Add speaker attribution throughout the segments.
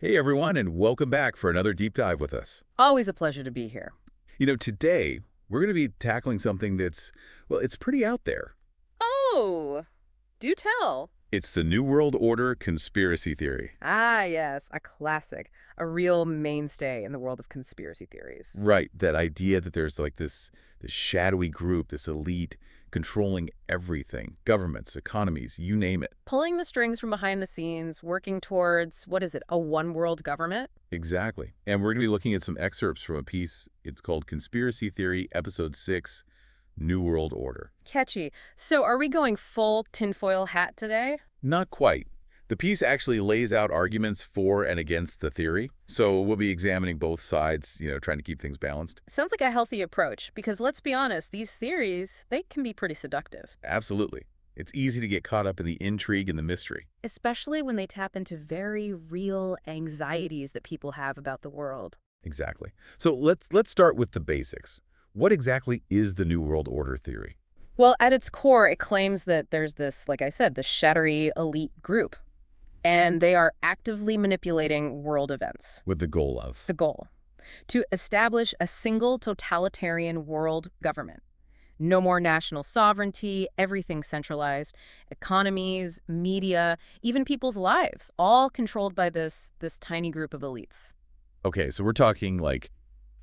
Speaker 1: Hey everyone, and welcome back for another deep dive with us.
Speaker 2: Always a pleasure to be here.
Speaker 1: Today we're going to be tackling something well, it's pretty out there.
Speaker 2: Oh, do tell.
Speaker 1: It's the New World Order conspiracy theory.
Speaker 2: Ah, yes, a classic. A real mainstay in the world of conspiracy theories.
Speaker 1: Right, that idea that there's like this shadowy group, this elite controlling everything, governments, economies, you name it.
Speaker 2: Pulling the strings from behind the scenes, working towards, what is it, a one-world government?
Speaker 1: Exactly. And we're going to be looking at some excerpts from a piece. It's called Conspiracy Theory, Episode 6, New World Order.
Speaker 2: Catchy. So are we going full tinfoil hat today?
Speaker 1: Not quite. The piece actually lays out arguments for and against the theory, so we'll be examining both sides, trying to keep things balanced.
Speaker 2: Sounds like a healthy approach, because let's be honest, these theories, they can be pretty seductive.
Speaker 1: Absolutely. It's easy to get caught up in the intrigue and the mystery.
Speaker 2: Especially when they tap into very real anxieties that people have about the world.
Speaker 1: Exactly. So let's start with the basics. What exactly is the New World Order theory?
Speaker 2: Well, at its core, it claims that there's this, like I said, the shadowy elite group, and they are actively manipulating world events.
Speaker 1: With the goal of?
Speaker 2: The goal, to establish a single totalitarian world government. No more national sovereignty, everything centralized, economies, media, even people's lives, all controlled by this tiny group of elites.
Speaker 1: Okay, so we're talking like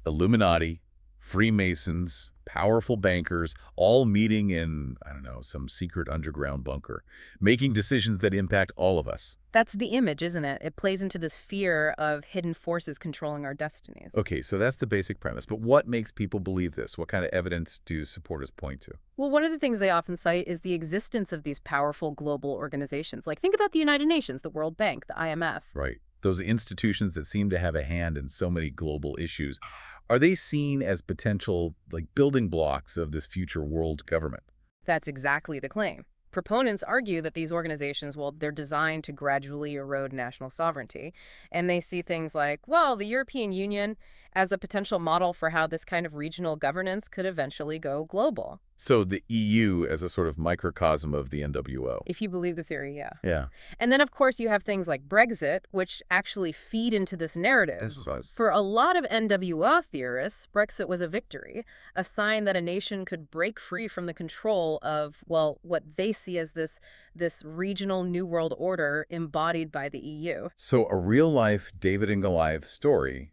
Speaker 1: Illuminati, Freemasons, powerful bankers, all meeting in, I don't know, some secret underground bunker, making decisions that impact all of us.
Speaker 2: That's the image, isn't it? It plays into this fear of hidden forces controlling our destinies.
Speaker 1: Okay, so that's the basic premise. But what makes people believe this? What kind of evidence do supporters point to?
Speaker 2: Well, one of the things they often cite is the existence of these powerful global organizations. Like, think about the United Nations, the World Bank, the IMF.
Speaker 1: Right. Those institutions that seem to have a hand in so many global issues. Are they seen as potential, like, building blocks of this future world government?
Speaker 2: That's exactly the claim. Proponents argue that these organizations, well, they're designed to gradually erode national sovereignty. And they see things like, well, the European Union as a potential model for how this kind of regional governance could eventually go global.
Speaker 1: So the EU as a sort of microcosm of the NWO.
Speaker 2: If you believe the theory, yeah.
Speaker 1: Yeah.
Speaker 2: And then, of course, you have things like Brexit, which actually feed into this narrative. For a lot of NWO theorists, Brexit was a victory, a sign that a nation could break free from the control of, well, what they see as this regional New World Order embodied by the EU.
Speaker 1: So a real-life David and Goliath story,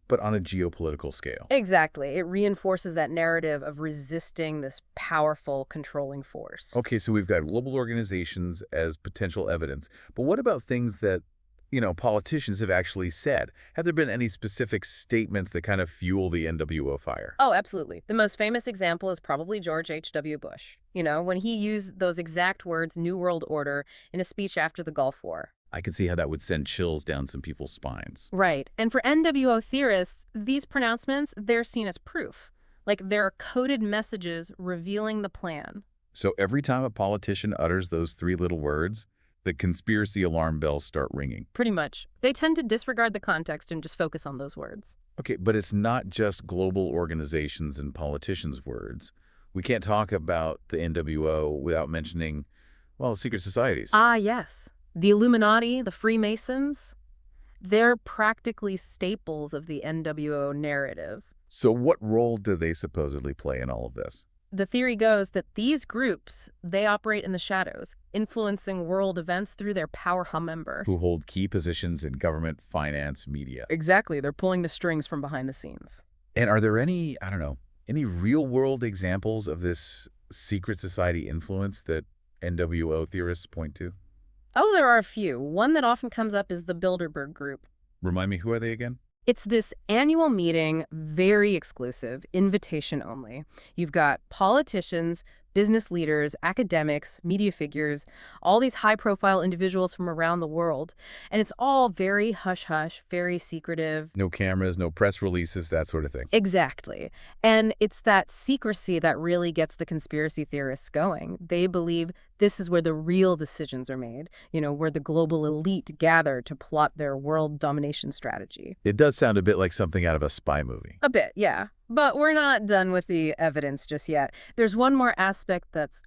Speaker 1: but on a geopolitical scale.
Speaker 2: Exactly. It reinforces that narrative of resisting this powerful, controlling force.
Speaker 1: Okay, so we've got global organizations as potential evidence. But what about things that, politicians have actually said? Have there been any specific statements that kind of fuel the NWO fire?
Speaker 2: Oh, absolutely. The most famous example is probably George H.W. Bush. When he used those exact words, New World Order, in a speech after the Gulf War.
Speaker 1: I can see how that would send chills down some people's spines.
Speaker 2: Right. And for NWO theorists, these pronouncements, they're seen as proof. Like they're coded messages revealing the plan.
Speaker 1: So every time a politician utters those three little words, the conspiracy alarm bells start ringing.
Speaker 2: Pretty much. They tend to disregard the context and just focus on those words.
Speaker 1: Okay, but it's not just global organizations and politicians' words. We can't talk about the NWO without mentioning, well, secret societies.
Speaker 2: Ah, yes. The Illuminati, the Freemasons, they're practically staples of the NWO narrative.
Speaker 1: So what role do they supposedly play in all of this?
Speaker 2: The theory goes that these groups, they operate in the shadows, influencing world events through their powerful members.
Speaker 1: Who hold key positions in government, finance, media.
Speaker 2: Exactly. They're pulling the strings from behind the scenes.
Speaker 1: And are there any, I don't know, any real-world examples of this secret society influence that NWO theorists point to?
Speaker 2: Oh, there are a few. One that often comes up is the Bilderberg Group.
Speaker 1: Remind me, who are they again?
Speaker 2: It's this annual meeting, very exclusive, invitation only. You've got politicians, business leaders, academics, media figures, all these high-profile individuals from around the world. And it's all very hush-hush, very secretive.
Speaker 1: No cameras, no press releases, that sort of thing.
Speaker 2: Exactly. And it's that secrecy that really gets the conspiracy theorists going. They believe this is where the real decisions are made, where the global elite gather to plot their world domination strategy.
Speaker 1: It does sound a bit like something out of a spy movie.
Speaker 2: A bit, yeah. But we're not done with the evidence just yet. There's one more aspect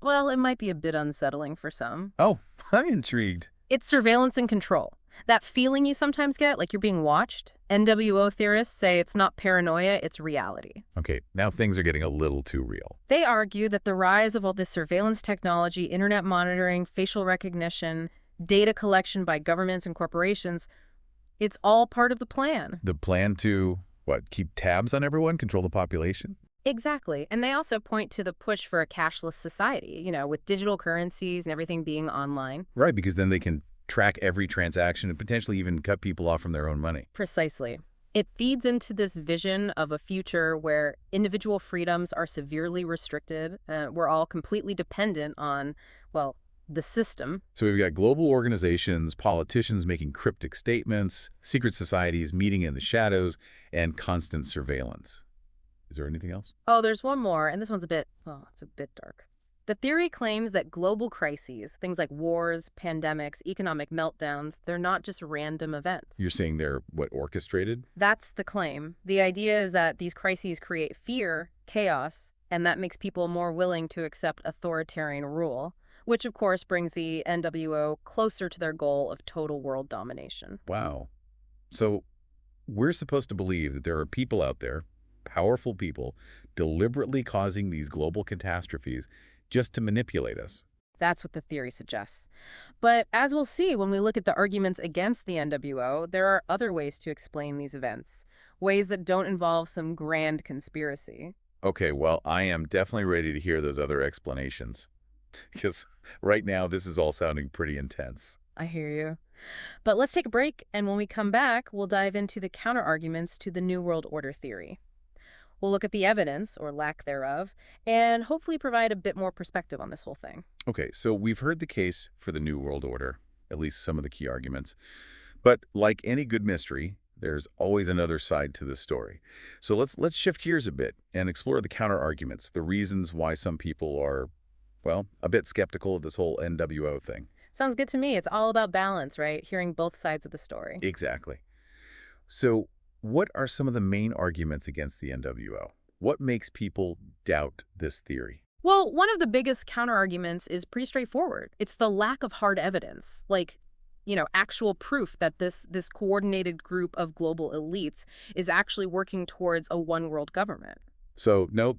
Speaker 2: well, it might be a bit unsettling for some.
Speaker 1: Oh, I'm intrigued.
Speaker 2: It's surveillance and control. That feeling you sometimes get, like you're being watched, NWO theorists say it's not paranoia, it's reality.
Speaker 1: Okay, now things are getting a little too real.
Speaker 2: They argue that the rise of all this surveillance technology, internet monitoring, facial recognition, data collection by governments and corporations, it's all part of the plan.
Speaker 1: The plan to, what, keep tabs on everyone, control the population?
Speaker 2: Exactly. And they also point to the push for a cashless society, with digital currencies and everything being online.
Speaker 1: Right, because then they can track every transaction and potentially even cut people off from their own money.
Speaker 2: Precisely. It feeds into this vision of a future where individual freedoms are severely restricted. We're all completely dependent on, well, the system.
Speaker 1: So we've got global organizations, politicians making cryptic statements, secret societies meeting in the shadows, and constant surveillance. Is there anything else?
Speaker 2: Oh, there's one more, and this one's it's a bit dark. The theory claims that global crises, things like wars, pandemics, economic meltdowns, they're not just random events.
Speaker 1: You're saying they're, what, orchestrated?
Speaker 2: That's the claim. The idea is that these crises create fear, chaos, and that makes people more willing to accept authoritarian rule, which of course brings the NWO closer to their goal of total world domination.
Speaker 1: Wow. So we're supposed to believe that there are people out there, powerful people, deliberately causing these global catastrophes just to manipulate us.
Speaker 2: That's what the theory suggests. But as we'll see when we look at the arguments against the NWO, there are other ways to explain these events, ways that don't involve some grand conspiracy.
Speaker 1: Okay, well, I am definitely ready to hear those other explanations. Because right now, this is all sounding pretty intense.
Speaker 2: I hear you. But let's take a break, and when we come back, we'll dive into the counterarguments to the New World Order theory. We'll look at the evidence, or lack thereof, and hopefully provide a bit more perspective on this whole thing.
Speaker 1: Okay, so we've heard the case for the New World Order, at least some of the key arguments. But like any good mystery, there's always another side to the story. So let's shift gears a bit and explore the counterarguments, the reasons why some people are, well, a bit skeptical of this whole NWO thing.
Speaker 2: Sounds good to me. It's all about balance, right? Hearing both sides of the story.
Speaker 1: Exactly. So what are some of the main arguments against the NWO? What makes people doubt this theory?
Speaker 2: Well, one of the biggest counterarguments is pretty straightforward. It's the lack of hard evidence, like, actual proof that this coordinated group of global elites is actually working towards a one-world government.
Speaker 1: So no,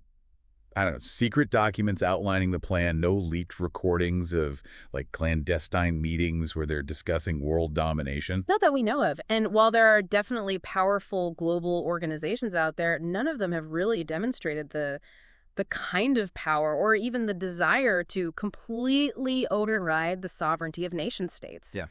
Speaker 1: I don't know, secret documents outlining the plan, no leaked recordings of like clandestine meetings where they're discussing world domination.
Speaker 2: Not that we know of. And while there are definitely powerful global organizations out there, none of them have really demonstrated the kind of power or even the desire to completely override the sovereignty of nation states.
Speaker 1: Yeah.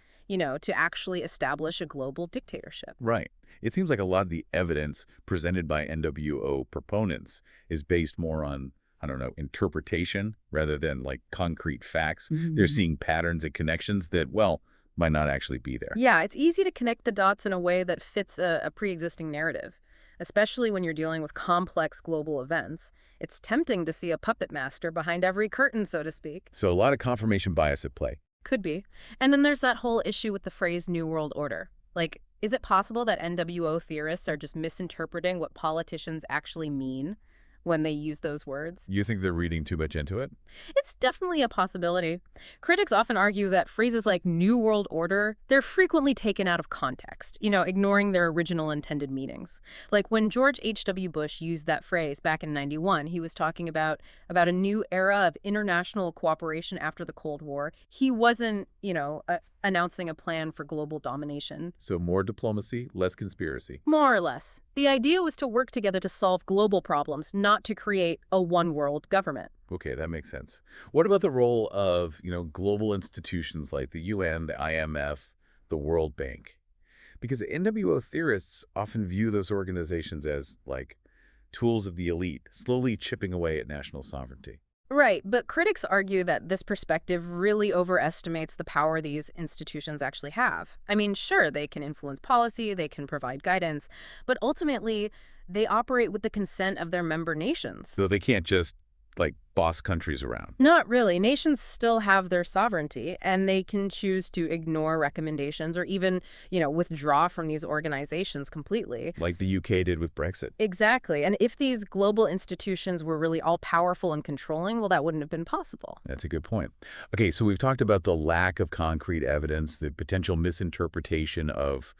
Speaker 2: To actually establish a global dictatorship.
Speaker 1: Right. It seems like a lot of the evidence presented by NWO proponents is based more on, I don't know, interpretation rather than like concrete facts. They're seeing patterns and connections that, well, might not actually be there.
Speaker 2: Yeah, it's easy to connect the dots in a way that fits a pre-existing narrative, especially when you're dealing with complex global events. It's tempting to see a puppet master behind every curtain, so to speak.
Speaker 1: So a lot of confirmation bias at play.
Speaker 2: Could be. And then there's that whole issue with the phrase New World Order. Like, is it possible that NWO theorists are just misinterpreting what politicians actually mean when they use those words?
Speaker 1: You think they're reading too much into it?
Speaker 2: It's definitely a possibility. Critics often argue that phrases like New World Order, they're frequently taken out of context, ignoring their original intended meanings. Like when George H.W. Bush used that phrase back in '91, he was talking about a new era of international cooperation after the Cold War. He wasn't, announcing a plan for global domination.
Speaker 1: So more diplomacy, less conspiracy.
Speaker 2: More or less. The idea was to work together to solve global problems, not to create a one-world government.
Speaker 1: Okay, that makes sense. What about the role of, global institutions like the UN, the IMF, the World Bank? Because NWO theorists often view those organizations as, like, tools of the elite, slowly chipping away at national sovereignty.
Speaker 2: Right, but critics argue that this perspective really overestimates the power these institutions actually have. I mean, sure, they can influence policy, they can provide guidance, but ultimately, they operate with the consent of their member nations.
Speaker 1: So they can't just like boss countries around.
Speaker 2: Not really. Nations still have their sovereignty, and they can choose to ignore recommendations or even, withdraw from these organizations completely.
Speaker 1: Like the UK did with Brexit.
Speaker 2: Exactly. And if these global institutions were really all powerful and controlling, well, that wouldn't have been possible.
Speaker 1: That's a good point. Okay, so we've talked about the lack of concrete evidence, the potential misinterpretation of,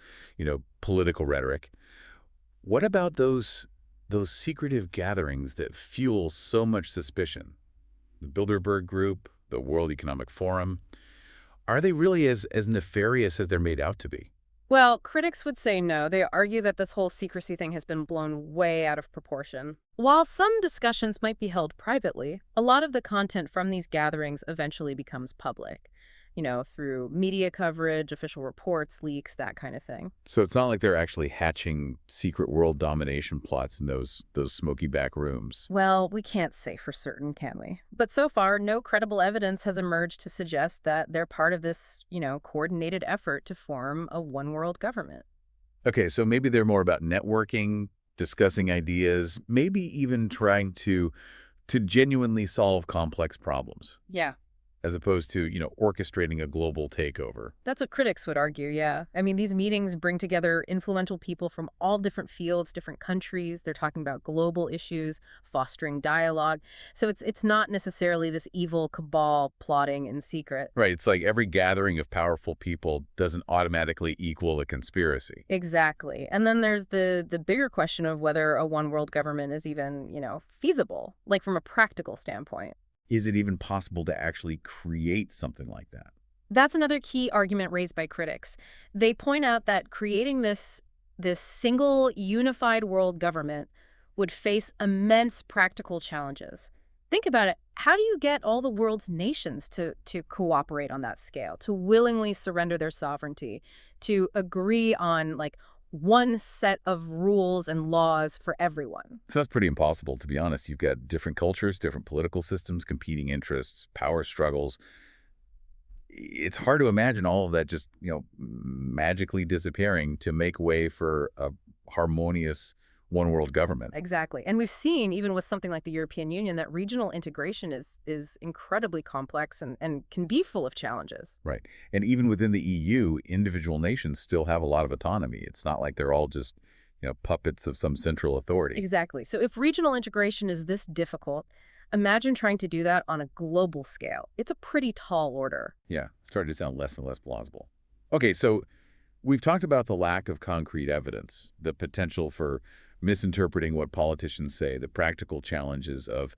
Speaker 1: political rhetoric. What about those secretive gatherings that fuel so much suspicion? The Bilderberg Group, the World Economic Forum, are they really as nefarious as they're made out to be?
Speaker 2: Well, critics would say no. They argue that this whole secrecy thing has been blown way out of proportion. While some discussions might be held privately, a lot of the content from these gatherings eventually becomes public, through media coverage, official reports, leaks, that kind of thing.
Speaker 1: So it's not like they're actually hatching secret world domination plots in those smoky back rooms.
Speaker 2: Well, we can't say for certain, can we? But so far, no credible evidence has emerged to suggest that they're part of this, coordinated effort to form a one-world government.
Speaker 1: Okay, so maybe they're more about networking, discussing ideas, maybe even trying to genuinely solve complex problems,
Speaker 2: Yeah.
Speaker 1: as opposed to, orchestrating a global takeover.
Speaker 2: That's what critics would argue, yeah. I mean, these meetings bring together influential people from all different fields, different countries. They're talking about global issues, fostering dialogue. So it's not necessarily this evil cabal plotting in secret.
Speaker 1: Right, it's like every gathering of powerful people doesn't automatically equal a conspiracy.
Speaker 2: Exactly. And then there's the bigger question of whether a one world government is even, feasible, like from a practical standpoint.
Speaker 1: Is it even possible to actually create something like that?
Speaker 2: That's another key argument raised by critics. They point out that creating this single unified world government would face immense practical challenges. Think about it. How do you get all the world's nations to cooperate on that scale, to willingly surrender their sovereignty, to agree on like one set of rules and laws for everyone?
Speaker 1: So that's pretty impossible, to be honest. You've got different cultures, different political systems, competing interests, power struggles. It's hard to imagine all of that just, magically disappearing to make way for a harmonious one world government.
Speaker 2: Exactly. And we've seen, even with something like the European Union, that regional integration is incredibly complex and can be full of challenges.
Speaker 1: Right. And even within the EU, individual nations still have a lot of autonomy. It's not like they're all just, puppets of some central authority.
Speaker 2: Exactly. So if regional integration is this difficult, imagine trying to do that on a global scale. It's a pretty tall order.
Speaker 1: Yeah, starting to sound less and less plausible. Okay, so we've talked about the lack of concrete evidence, the potential for misinterpreting what politicians say, the practical challenges of,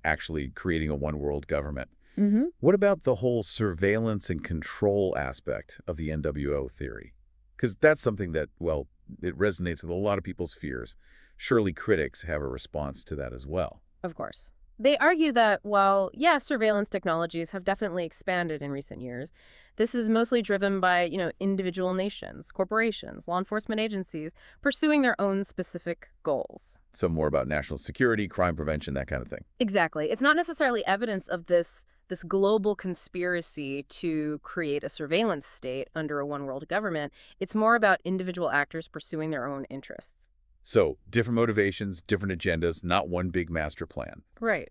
Speaker 1: actually creating a one-world government.
Speaker 2: Mm-hmm.
Speaker 1: What about the whole surveillance and control aspect of the NWO theory? Because that's something that, well, it resonates with a lot of people's fears. Surely critics have a response to that as well.
Speaker 2: Of course. They argue that while, surveillance technologies have definitely expanded in recent years, this is mostly driven by, individual nations, corporations, law enforcement agencies pursuing their own specific goals.
Speaker 1: So more about national security, crime prevention, that kind of thing.
Speaker 2: Exactly. It's not necessarily evidence of this global conspiracy to create a surveillance state under a one-world government. It's more about individual actors pursuing their own interests.
Speaker 1: So different motivations, different agendas, not one big master plan.
Speaker 2: Right.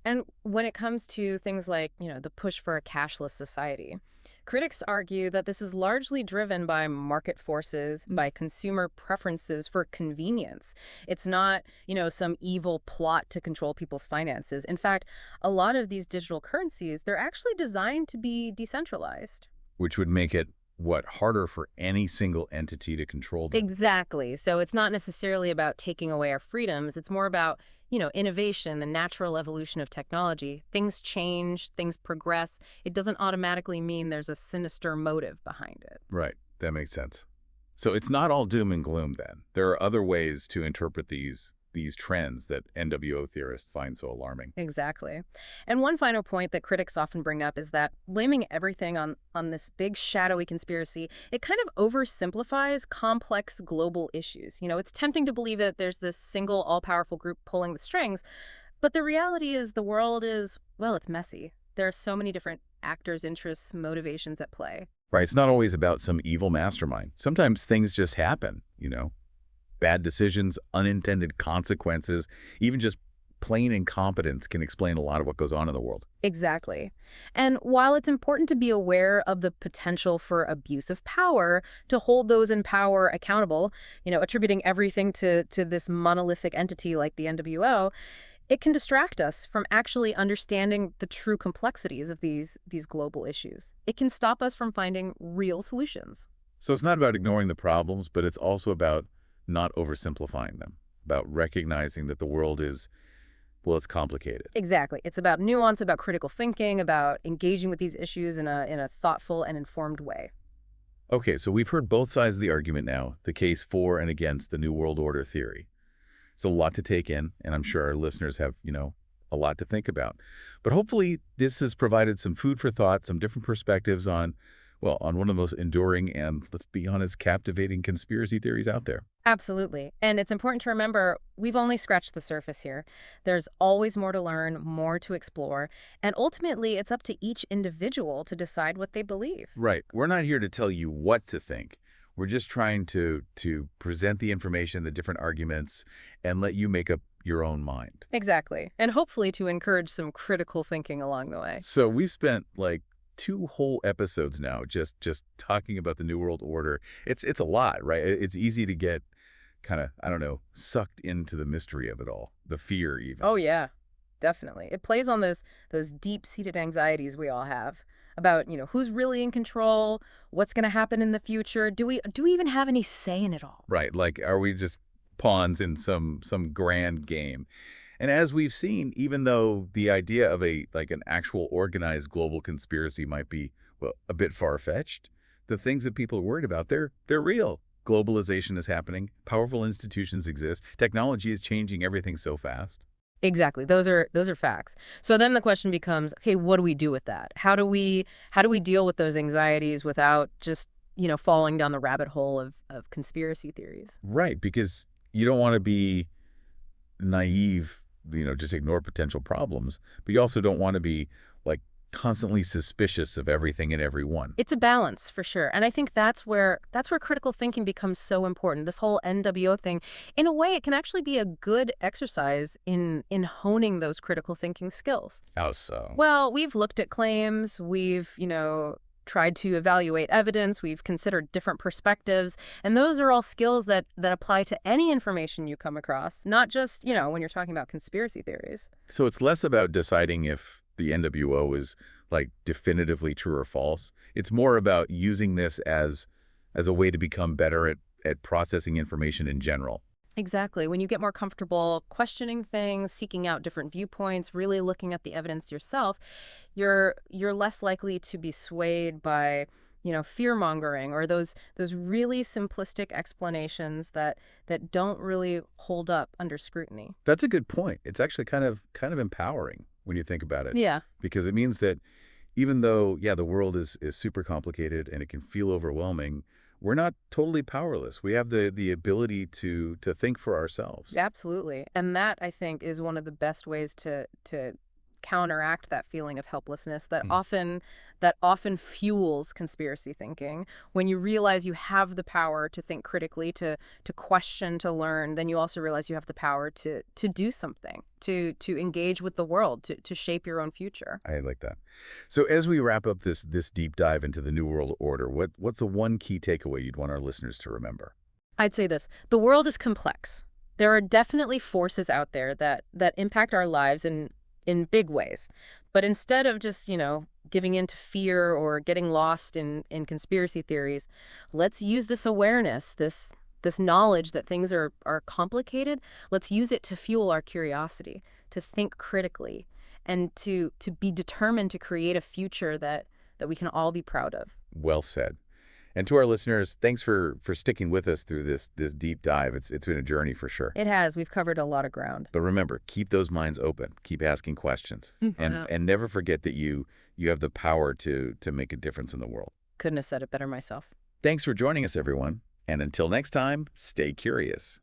Speaker 2: And when it comes to things like, the push for a cashless society, critics argue that this is largely driven by market forces, by consumer preferences for convenience. It's not, some evil plot to control people's finances. In fact, a lot of these digital currencies, they're actually designed to be decentralized.
Speaker 1: Which would make it harder for any single entity to control them.
Speaker 2: Exactly. So it's not necessarily about taking away our freedoms. It's more about, innovation, the natural evolution of technology. Things change, things progress. It doesn't automatically mean there's a sinister motive behind it.
Speaker 1: Right. That makes sense. So it's not all doom and gloom then. There are other ways to interpret these trends that NWO theorists find so alarming.
Speaker 2: Exactly. And one final point that critics often bring up is that blaming everything on this big shadowy conspiracy, it kind of oversimplifies complex global issues. It's tempting to believe that there's this single all-powerful group pulling the strings, but the reality is the world is, well, it's messy. There are so many different actors, interests, motivations at play.
Speaker 1: Right. It's not always about some evil mastermind. Sometimes things just happen, bad decisions, unintended consequences, even just plain incompetence can explain a lot of what goes on in the world.
Speaker 2: Exactly. And while it's important to be aware of the potential for abuse of power, to hold those in power accountable, attributing everything to this monolithic entity like the NWO, it can distract us from actually understanding the true complexities of these global issues. It can stop us from finding real solutions.
Speaker 1: So it's not about ignoring the problems, but it's also about not oversimplifying them, about recognizing that the world is, well, it's complicated.
Speaker 2: Exactly. It's about nuance, about critical thinking, about engaging with these issues in a thoughtful and informed way.
Speaker 1: Okay, so we've heard both sides of the argument now, the case for and against the New World Order theory. It's a lot to take in, and I'm sure our listeners have, a lot to think about. But hopefully this has provided some food for thought, some different perspectives on, well, on one of the most enduring and, let's be honest, captivating conspiracy theories out there.
Speaker 2: Absolutely. And it's important to remember we've only scratched the surface here. There's always more to learn, more to explore, and ultimately it's up to each individual to decide what they believe.
Speaker 1: Right. We're not here to tell you what to think. We're just trying to present the information, the different arguments, and let you make up your own mind.
Speaker 2: Exactly. And hopefully to encourage some critical thinking along the way.
Speaker 1: So we've spent like 2 whole episodes now just talking about the New World Order. It's a lot, right? It's easy to get kind of, I don't know, sucked into the mystery of it all, the fear even.
Speaker 2: Oh, yeah, definitely. It plays on those deep-seated anxieties we all have about, who's really in control, what's going to happen in the future. Do we even have any say in it all?
Speaker 1: Right. Like, are we just pawns in some grand game? And as we've seen, even though the idea of an actual organized global conspiracy might be, well, a bit far-fetched, the things that people are worried about, they're real. Globalization is happening. Powerful institutions exist. Technology is changing everything so fast.
Speaker 2: Exactly. Those are facts. So then the question becomes, okay, what do we do with that? How do we deal with those anxieties without just, falling down the rabbit hole of conspiracy theories?
Speaker 1: Right, because you don't want to be naive, just ignore potential problems, but you also don't want to be like constantly suspicious of everything and everyone.
Speaker 2: It's a balance for sure. And I think that's where critical thinking becomes so important. This whole NWO thing, in a way, it can actually be a good exercise in honing those critical thinking skills.
Speaker 1: How so?
Speaker 2: Well, we've looked at claims, we've, tried to evaluate evidence, we've considered different perspectives, and those are all skills that apply to any information you come across, not just, when you're talking about conspiracy theories.
Speaker 1: So it's less about deciding if the NWO is like definitively true or false. It's more about using this as a way to become better at processing information in general.
Speaker 2: Exactly. When you get more comfortable questioning things, seeking out different viewpoints, really looking at the evidence yourself, you're less likely to be swayed by, fear-mongering or those really simplistic explanations that don't really hold up under scrutiny.
Speaker 1: That's a good point. It's actually kind of empowering when you think about it.
Speaker 2: Yeah.
Speaker 1: Because it means that even though, yeah, the world is super complicated and it can feel overwhelming, we're not totally powerless. We have the ability to think for ourselves.
Speaker 2: Absolutely. And that, I think, is one of the best ways to counteract that feeling of helplessness that often fuels conspiracy thinking. When you realize you have the power to think critically, to question, to learn, then you also realize you have the power to do something, to engage with the world, to shape your own future.
Speaker 1: I like that. So as we wrap up this deep dive into the New World Order, what's the one key takeaway you'd want our listeners to remember?
Speaker 2: I'd say this: the world is complex. There are definitely forces out there that impact our lives in big ways. But instead of just, giving in to fear or getting lost in conspiracy theories, let's use this awareness, this knowledge that things are complicated. Let's use it to fuel our curiosity, to think critically, and to be determined to create a future that we can all be proud of.
Speaker 1: Well said. And to our listeners, thanks for sticking with us through this deep dive. It's been a journey for sure.
Speaker 2: It has. We've covered a lot of ground.
Speaker 1: But remember, keep those minds open. Keep asking questions. And never forget that you have the power to make a difference in the world.
Speaker 2: Couldn't have said it better myself.
Speaker 1: Thanks for joining us, everyone. And until next time, stay curious.